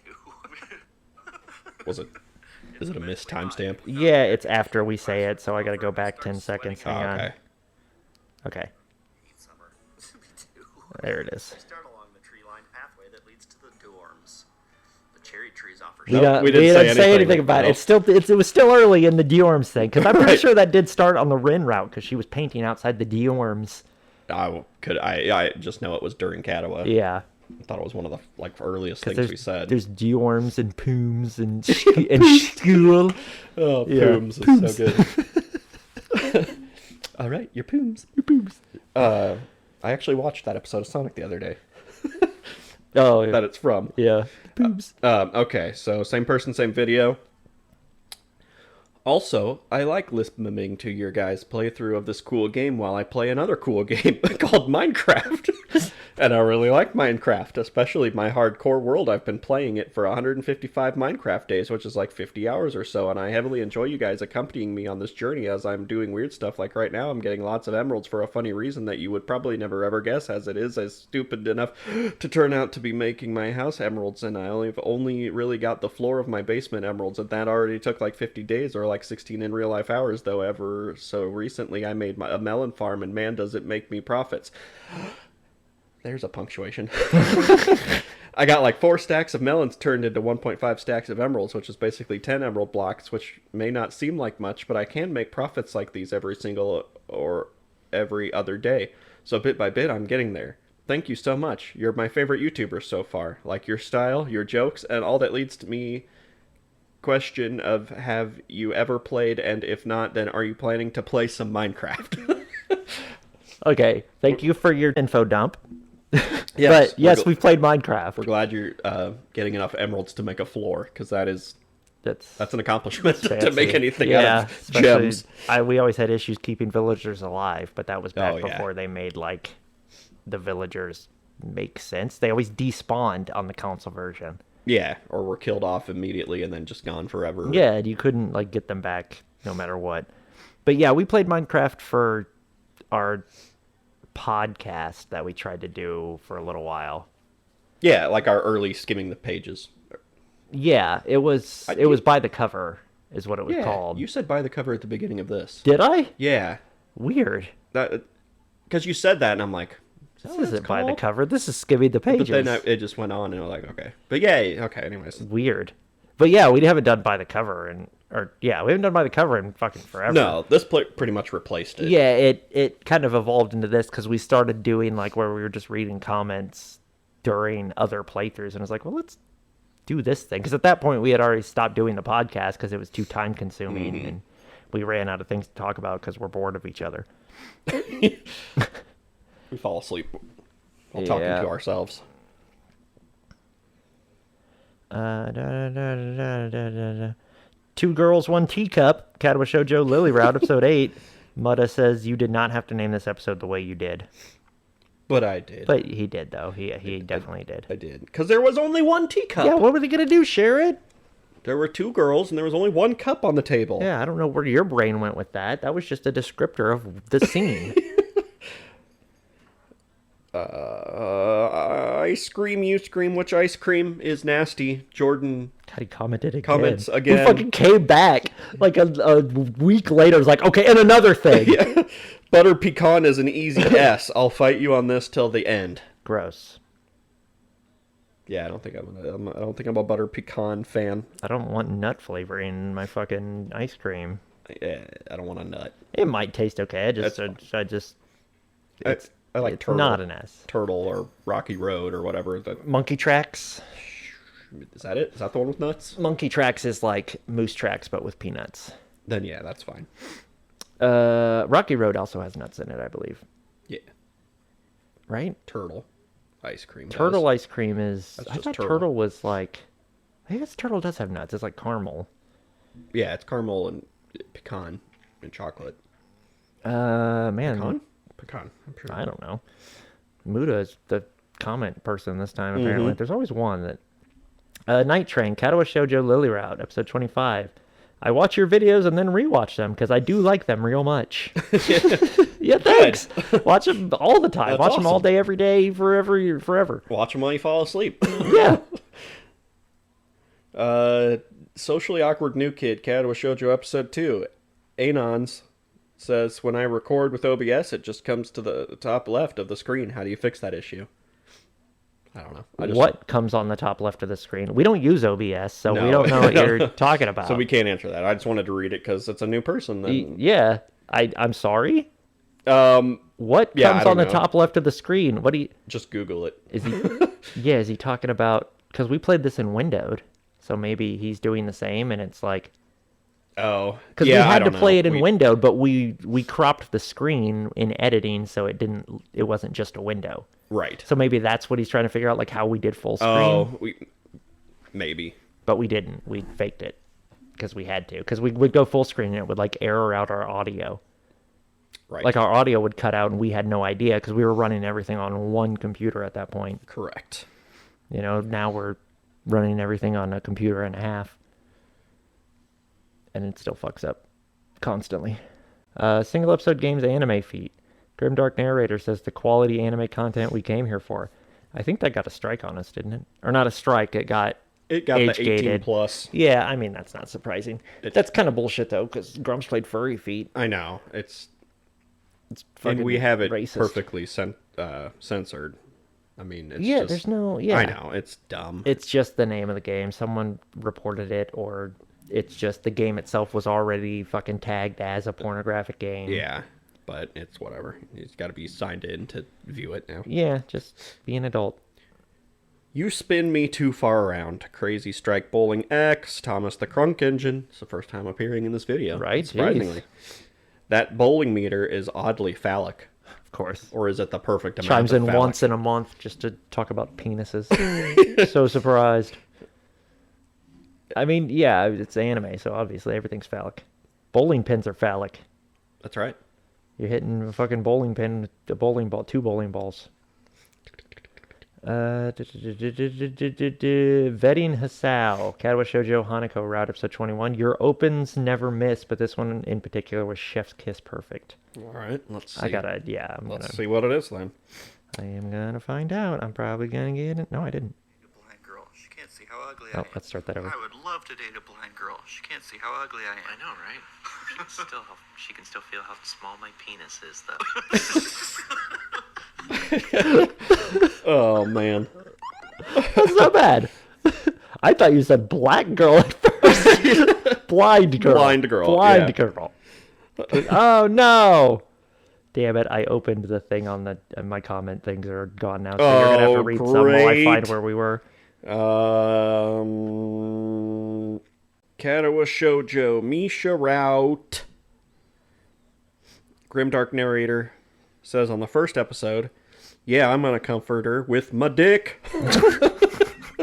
Is it a missed timestamp? Yeah, it's after we say it, so I got to go back 10 seconds. Hang on. Okay. Okay, Hate summer. Me too. there it is. We start along the tree-lined pathway that leads to the dorms. The cherry trees offer We, shade. we didn't didn't say say anything anything. about Nope. it. It was still early in the dorms thing, because I'm pretty Right. sure that did start on the Rin route, because she was painting outside the dorms. I just know it was during Kadowa. Yeah. I thought it was one of the earliest things There's, we said. there's dorms and pooms and school. Oh, Yeah. Pooms is so good. All right, your Pooms. Your Pooms. I actually watched that episode of Sonic the other day. Oh, That it's from. yeah. Pooms. Okay, so same person, same video. Also, I like listening to your guys' playthrough of this cool game while I play another cool game called Minecraft. And I really like Minecraft, especially my hardcore world. I've been playing it for 155 Minecraft days, which is like 50 hours or so, and I heavily enjoy you guys accompanying me on this journey as I'm doing weird stuff. Like right now, I'm getting lots of emeralds for a funny reason that you would probably never ever guess, as it is as stupid enough to turn out to be making my house emeralds, and I only really got the floor of my basement emeralds, and that already took like 50 days or like 16 in real life hours, though ever so recently I made a melon farm, and man does it make me profits. There's a punctuation. I got like 4 stacks of melons turned into 1.5 stacks of emeralds, which is basically 10 emerald blocks, which may not seem like much, but I can make profits like these every single or every other day. So bit by bit, I'm getting there. Thank you so much. You're my favorite YouTuber so far. Like your style, your jokes, and all that leads to me question of have you ever played, and if not, then are you planning to play some Minecraft? Okay, thank you for your info dump. Yes, But yes, we've played Minecraft. We're glad you're getting enough emeralds to make a floor, because that's That's an accomplishment to fancy. make anything Yeah, out of especially- gems. we always had issues keeping villagers alive, but that was back Oh, yeah. before they made like the villagers make sense. They always despawned on the console version. Yeah, or were killed off immediately and then just gone forever. Yeah, and you couldn't like get them back no matter what. But yeah, we played Minecraft for our podcast that we tried to do for a little while. Yeah, like our early Skimming the Pages. Yeah, it was by the cover is what it was Yeah, called. you said by the cover at the beginning of this. Did I? Yeah, Weird. because you said that and I'm like, This isn't by the cover. This is Skimming the But Pages. then it just went on and I was like, okay. But yeah, okay, anyways. Weird. But yeah, we haven't done by the cover we haven't done by the cover in fucking forever. No, this pretty much replaced it. Yeah, it kind of evolved into this because we started doing like where we were just reading comments during other playthroughs, and I was like, well, let's do this thing, because at that point we had already stopped doing the podcast because it was too time consuming and we ran out of things to talk about because we're bored of each other. We fall asleep while talking Yeah. to ourselves. 2 girls, 1 teacup. Kadowa Shoujo Lily Route, episode 8. Mutta says you did not have to name this episode the way you did. But I did. But he did, though. He definitely did. I did. Because there was only 1 teacup. Yeah, what were they going to do, share it? There were 2 girls and there was only 1 cup on the table. Yeah, I don't know where your brain went with that. That was just a descriptor of the scene. Ice cream, you scream. Which ice cream is nasty? Jordan God, he commented again. Comments again. He fucking came back like a week later. Was like, okay, and another thing. Yeah. Butter pecan is an easy S. I'll fight you on this till the end. Gross. Yeah, I don't think I'm a butter pecan fan. I don't want nut flavoring in my fucking ice cream. Yeah, I don't want a nut. It might taste okay. I just I like it's Turtle. not an S. Turtle or Rocky Road or whatever. Monkey Tracks. Is that it? Is that the one with nuts? Monkey Tracks is like Moose Tracks, but with peanuts. Then yeah, that's fine. Rocky Road also has nuts in it, I believe. Yeah. Right? Turtle ice cream. Turtle ice cream is... That's I just thought turtle. Turtle was like... I guess Turtle does have nuts. It's like caramel. Yeah, it's caramel and pecan and chocolate. Man. Pecan. I'm sure. I don't know. Muda is the comment person this time, apparently. There's always one that... Night Train, Katawa Shoujo Lily Route, episode 25. I watch your videos and then rewatch them because I do like them real much. Yeah, thanks. Watch them all the time. That's Watch them all awesome. day, every day, forever. Watch them while you fall asleep. Yeah. Socially awkward new kid, Katawa Shoujo episode 2. Anons says, when I record with OBS, it just comes to the top left of the screen. How do you fix that issue? I don't know. What comes on the top left of the screen? We don't use OBS, so we No. don't know what you're talking about. So we can't answer that. I just wanted to read it because it's a new person. Then. Yeah. I'm sorry? What Yeah, I comes don't on the know. top left of the screen? What do you... Just Google it. Is he... Yeah, is he talking about... Because we played this in windowed, so maybe he's doing the same, and it's like... Oh, Because yeah, we I had to don't play know. it in windowed, but we cropped the screen in editing, so it wasn't just a window. Right. So maybe that's what he's trying to figure out, like how we did full screen. Oh, maybe. But we didn't. We faked it because we had to. Because we would go full screen and it would like error out our audio. Right. Like our audio would cut out and we had no idea because we were running everything on one computer at that point. Correct. You know, now we're running everything on a computer and a half. And it still fucks up constantly. Single episode games anime feat. Grimdark Narrator says the quality anime content we came here for. I think that got a strike on us, didn't it? Or not a strike, it got the 18 age-gated. plus. Yeah, I mean, that's not surprising. That's kind of bullshit, though, because Grumps played Furry Feet. I know. It's fucking and we have it racist. perfectly censored. I mean, it's Yeah, just, there's no... Yeah. I know. It's dumb. It's just the name of the game. Someone reported it, or it's just the game itself was already fucking tagged as a pornographic game. Yeah, but it's whatever. You've got to be signed in to view it now. Yeah, just be an adult. You spin me too far around. Crazy Strike Bowling X. Thomas the Crunk Engine. It's the first time appearing in this video. Right, Surprisingly. jeez. That bowling meter is oddly phallic. Of course. Or is it the perfect amount Chimes of in phallic? once in a month just to talk about penises. So surprised. I mean, yeah, it's anime, so obviously everything's phallic. Bowling pins are phallic. That's right. You're hitting a fucking bowling pin with a bowling ball, 2 bowling balls. Vetting Hasao, Katawa Shoujo Hanako Route, episode 21. Your opens never miss, but this one in particular was Chef's Kiss perfect. All right. Let's see. Let's see what it is then. I am gonna find out. I'm probably gonna get it. No, I didn't. A blind girl. She can't see how ugly I Oh, am. let's start that over. I would love to date a blind girl. She can't see how ugly I am. I know, right? She can still feel how small my penis is, though. Oh, man. That's not bad. I thought you said black girl at first. Blind girl. Blind girl, Blind yeah. girl. Oh no! Damn it! I opened the thing on the my comment things are gone now, so you're gonna have to read some while I find great. where we were. Katawa Shoujo Misha Route. Grimdark Narrator says on the first episode, yeah, I'm gonna comfort her with my dick.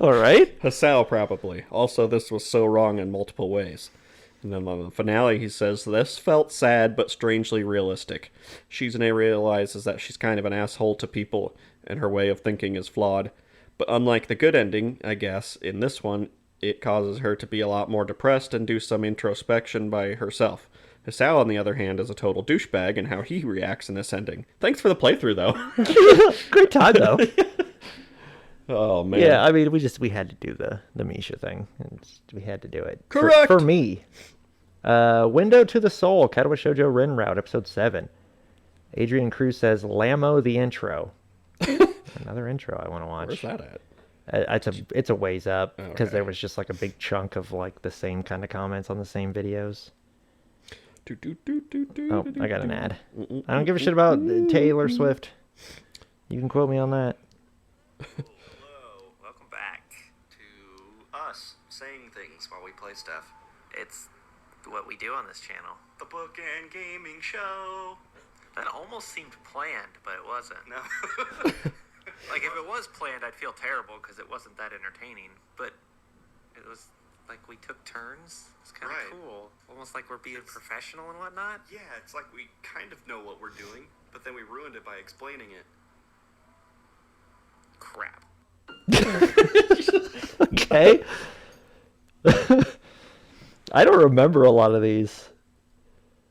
All right. Hasao probably. Also, this was so wrong in multiple ways. And then on the finale, he says, this felt sad but strangely realistic. Shizune realizes that she's kind of an asshole to people, and her way of thinking is flawed. But unlike the good ending, I guess, in this one, it causes her to be a lot more depressed and do some introspection by herself. Hisao, on the other hand, is a total douchebag in how he reacts in this ending. Thanks for the playthrough, though. Great time though. Oh, man. Yeah, I mean, we had to do the Misha thing. We had to do it. Correct. For me. Window to the Soul, Katawa Shoujo Rin Route, episode 7. Adrian Cruz says, Lamo the intro. Another intro I want to watch. Where's that at? It's a ways up because Okay. there was just like a big chunk of like the same kind of comments on the same videos. Oh, I got an ad. I don't give a shit about Taylor Swift. You can quote me on that. Hello, welcome back to us saying things while we play stuff. It's what we do on this channel. The Bookend Gaming Show. That almost seemed planned, but it wasn't. No. Like, if it was planned, I'd feel terrible because it wasn't that entertaining. But it was like we took turns. It's kind of Right. cool. Almost like we're being professional and whatnot. Yeah, it's like we kind of know what we're doing, but then we ruined it by explaining it. Crap. Okay. I don't remember a lot of these.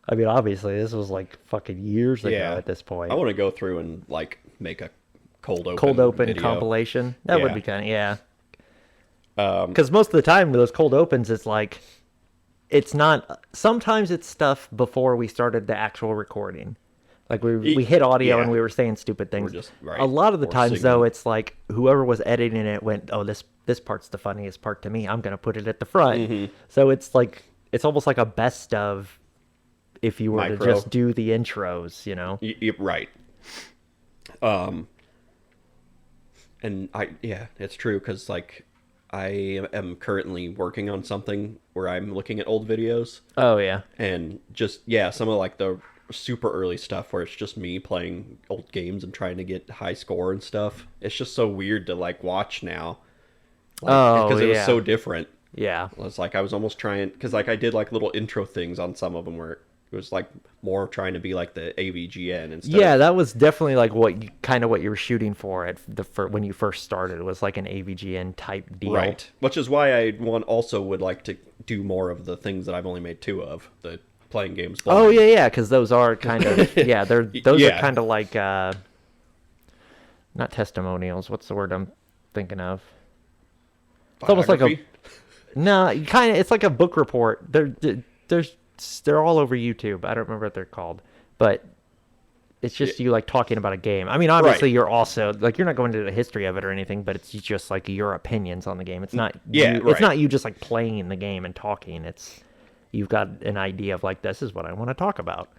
I mean, obviously, this was like fucking years ago at this point. I want to go through and like make a cold open video. Compilation. That would Yeah. be kind of, because most of the time with those cold opens, it's like, it's not, sometimes it's stuff before we started the actual recording. Like we hit audio and we were saying stupid things. Just, right, a lot of the or times singing. though, it's like whoever was editing it went, oh, this part's the funniest part to me. I'm going to put it at the front. So it's like, it's almost like a best of if you were to just do the intros, you know? Right. And it's true because like I am currently working on something where I'm looking at old videos Oh, yeah. and just some of like the super early stuff where it's just me playing old games and trying to get high score and stuff. It's just so weird to like watch now. Because it was so different. Yeah. It's like I was almost trying because like I did like little intro things on some of them where it was like more trying to be like the AVGN and stuff. Yeah, that was definitely like what you were shooting for when you first started. It was like an AVGN type deal. Right. Which is why I also would like to do more of the things that I've only made 2 of, the playing games. Oh yeah, because those are kind of those are kind of like not testimonials. What's the word I'm thinking of? It's almost like it's like a book report. They're all over YouTube. I don't remember what they're called, but it's just you like talking about a game. I mean, obviously you're also like you're not going into the history of it or anything, but it's just like your opinions on the game. It's not it's not you just like playing the game and talking. It's you've got an idea of like this is what I want to talk about.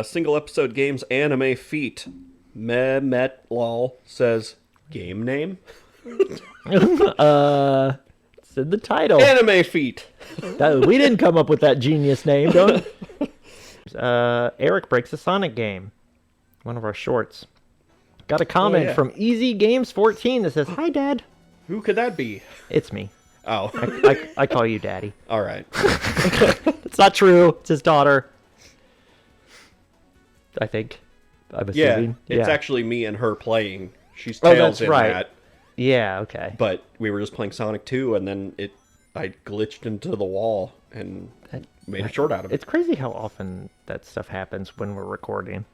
Single episode games anime feat. Mehmet Lol says game name. It's in the title. Anime feat. We didn't come up with that genius name, don't. Eric breaks a Sonic game. One of our shorts. Got a comment from Easy Games 14 that says, "Hi, Dad." Who could that be? It's me. Oh. I call you Daddy. All right. It's not true. It's his daughter. I think. I'm assuming. It's actually me and her playing. She's Tails in that. Yeah, okay. But we were just playing Sonic 2, and then I glitched into the wall and made a short out of it. It's crazy how often that stuff happens when we're recording.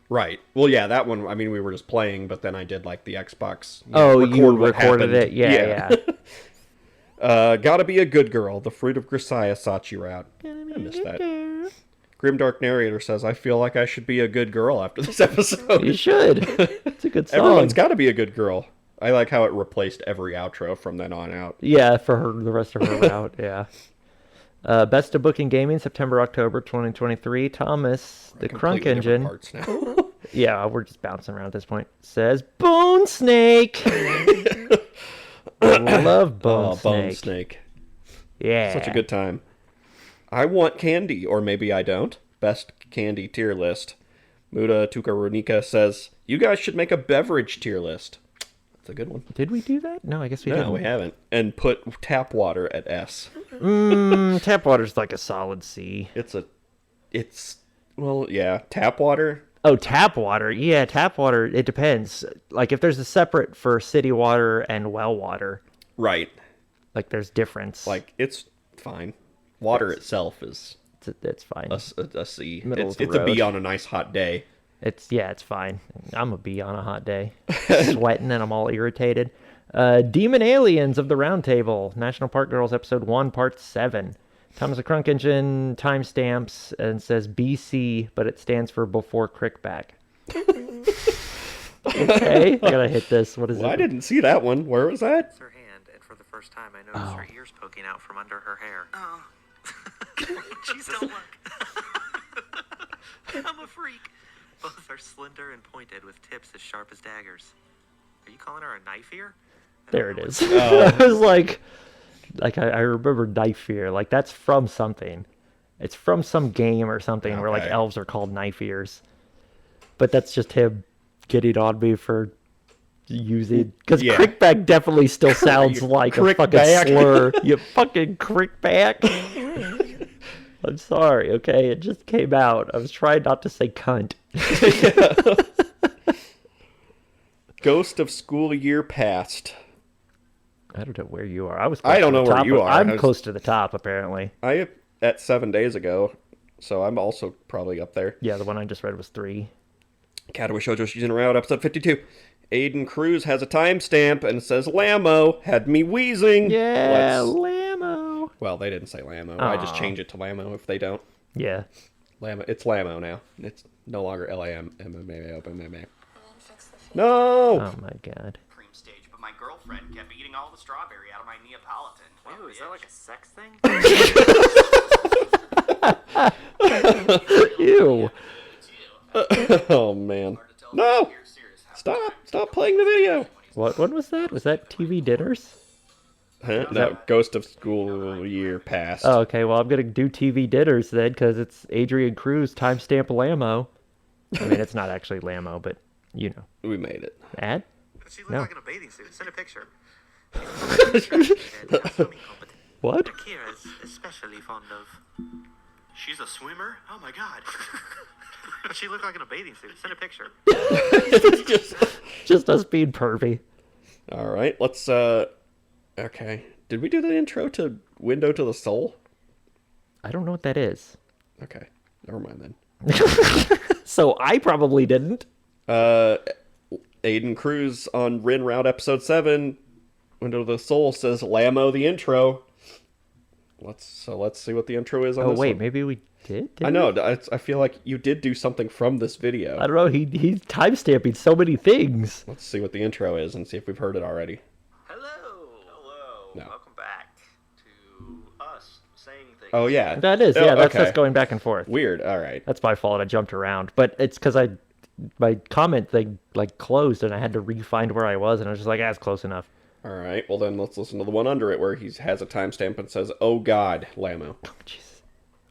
Right. Well, yeah, that one, I mean, we were just playing, but then I did, like, the Xbox. You recorded it? Yeah. Gotta be a good girl. The Fruit of Grisaia Sachi-route. I missed that. Grimdark Narrator says, I feel like I should be a good girl after this episode. You should. It's a good song. Everyone's got to be a good girl. I like how it replaced every outro from then on out. Yeah, for her, the rest of her route, yeah. Best of Bookend Gaming, September, October 2023. Thomas, the Crunk Engine. Parts now. Yeah, we're just bouncing around at this point. Says, Bone Snake! I love Bone Snake. Bone Snake. Yeah. Such a good time. I want candy, or maybe I don't. Best candy tier list. Muda Tukarunika says, you guys should make a beverage tier list. That's a good one. Did we do that? No, I guess we didn't. No, we haven't. And put tap water at S. Tap water's like a solid C. Well, yeah, tap water. Oh, tap water. Yeah, tap water, it depends. Like, if there's a separate for city water and well water. Right. Like, there's difference. Like, it's fine. Water itself is... It's fine. A C. It's a B on a nice hot day. It's fine. I'm a B on a hot day. Sweating and I'm all irritated. Demon Aliens of the Round Table. National Park Girls Episode 1, Part 7. Thomas the Crunk Engine timestamps and says BC, but it stands for before Crickback. Okay, I gotta hit this. What is it? I didn't see that one. Where was that? Her hand, and for the first time, I noticed her ears poking out from under her hair. Oh, Jeez, don't look. I'm a freak. Both are slender and pointed with tips as sharp as daggers. Are you calling her a knife ear? There it is. I was like I remember knife ear. Like that's from something. It's from some game or something where like Okay. elves are called knife ears. But that's just him getting on me for using because Yeah. crickback definitely still sounds like a fucking crickback. slur. You fucking crickback. I'm sorry, okay? It just came out. I was trying not to say cunt. Ghost of School Year Past. I don't know where you are. I was. I don't close to know the where top you of- are. I'm I was- close to the top, apparently. I at 7 days ago, so I'm also probably up there. Yeah, the one I just read was 3. Catawa Shoujo Season Around, episode 52. Aiden Cruz has a timestamp and it says Lamo had me wheezing. Yeah, Let's- Lamo. Well, they didn't say Lamo. I just Aw. change it to Lamo if they don't. Yeah. Lamo. It's Lamo now. It's no longer L-A-M-M-M-A-O-M-M-A. No! Oh my god. Cream stage, but my girlfriend kept eating all the strawberry out of my Neapolitan. Ew, is that like a sex thing? Ew. Oh, man. No! Stop playing the video! What was that? Was that TV dinners? Huh? No, Ghost of School Year Past. Oh, okay. Well, I'm gonna do TV dinners then, because it's Adrian Cruz timestamp Lamo. I mean, it's not actually Lamo, but you know. We made it. Ad? She looked No. like in a bathing suit. Send a picture. What? Kira's especially fond of. She's a swimmer? Oh my god. She looked like in a bathing suit. Send a picture. Just us being pervy. Alright, let's, okay. Did we do the intro to Window to the Soul? I don't know what that is. Okay, never mind then. So I probably didn't. Aiden Cruz on Rin Route episode 7, Window to the Soul says Lamo the intro. Let's see what the intro is on Oh this wait, one. maybe we did. I know. I feel like you did do something from this video. I don't know. He's timestamping so many things. Let's see what the intro is and see if we've heard it already. Hello. Hello. No. Welcome back. To us saying things. Oh yeah, That is, Oh, yeah. That's okay. us going back and forth. Weird. All right. That's my fault. I jumped around, but it's because my comment thing like closed and I had to re-find where I was, and I was just like, it's close enough. All right. Well then, let's listen to the one under it where he has a timestamp and says, "Oh God, Lamo." Oh, jeez.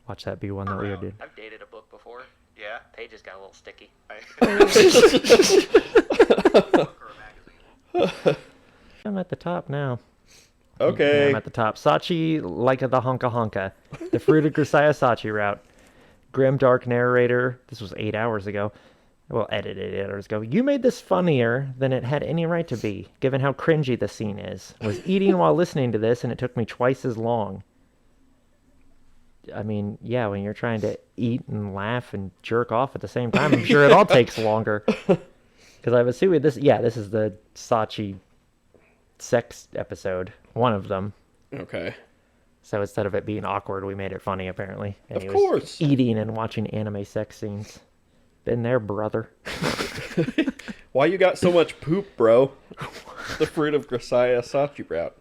Watch that be one that we did. I've dated a book before. Yeah. Pages got a little sticky. I'm at the top now. Okay. Yeah, I'm at the top. Sachi like the honka honka. The fruit of Grisaya Sachi route. Grim dark narrator. This was 8 hours ago. Well, edited 8 hours ago. You made this funnier than it had any right to be, given how cringy the scene is. Was eating while listening to this, and it took me twice as long. I mean, yeah, when you're trying to eat and laugh and jerk off at the same time, I'm sure it all takes longer. Because I'm assuming this, yeah, this is the Sachi sex episode, one of them. Okay. So instead of it being awkward, we made it funny, apparently. And Of he course. was eating and watching anime sex scenes. Been there, brother. Why you got so much poop, bro? The fruit of Grisaya Sachi route.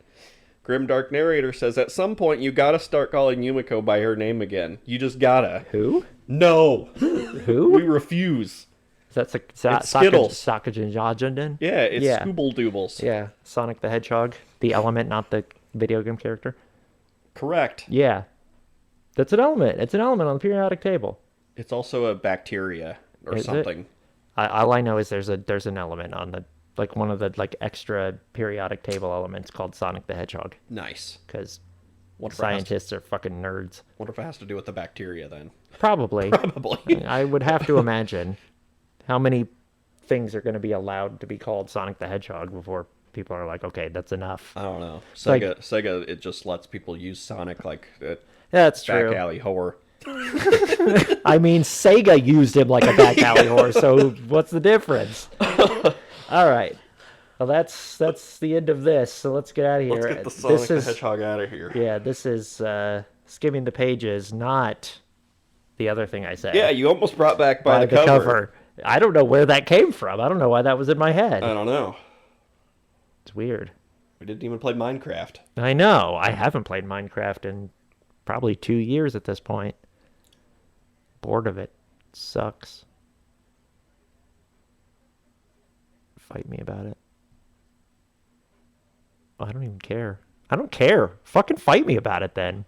Grim Dark Narrator says, at some point you gotta start calling Yumiko by her name again. You just gotta. Who? No! Who? We refuse. Is that It's Skittles. Sakajin Jajanden? Yeah, it's Yeah. Scooble Doobles. Yeah, Sonic the Hedgehog. The element, not the video game character. Correct. Yeah. That's an element. It's an element on the periodic table. It's also a bacteria or Is it? something. All I know is there's an element on the, like, one of the, like, extra periodic table elements called Sonic the Hedgehog. Nice. Because Wonder if it has to- scientists are fucking nerds. wonder if it has to do with the bacteria then. Probably. Probably. I would have to imagine how many things are going to be allowed to be called Sonic the Hedgehog before people are like, okay, that's enough. I don't know. like- Sega, it just lets people use Sonic like That's back true. alley horror. I mean, Sega used him like a back alley horse, so what's the difference? All right. Well, that's the end of this, so let's get out of here. Let's get the Sonic This the is, Hedgehog out of here. yeah, this is Skimming the Pages, not the other thing I said. Yeah, you almost brought back by the cover. I don't know where that came from. I don't know why that was in my head. I don't know. It's weird. We didn't even play Minecraft. I know. I haven't played Minecraft in probably 2 years at this point. Bored of it. Sucks. Fight me about it. I don't even care. I don't care. Fucking fight me about it then.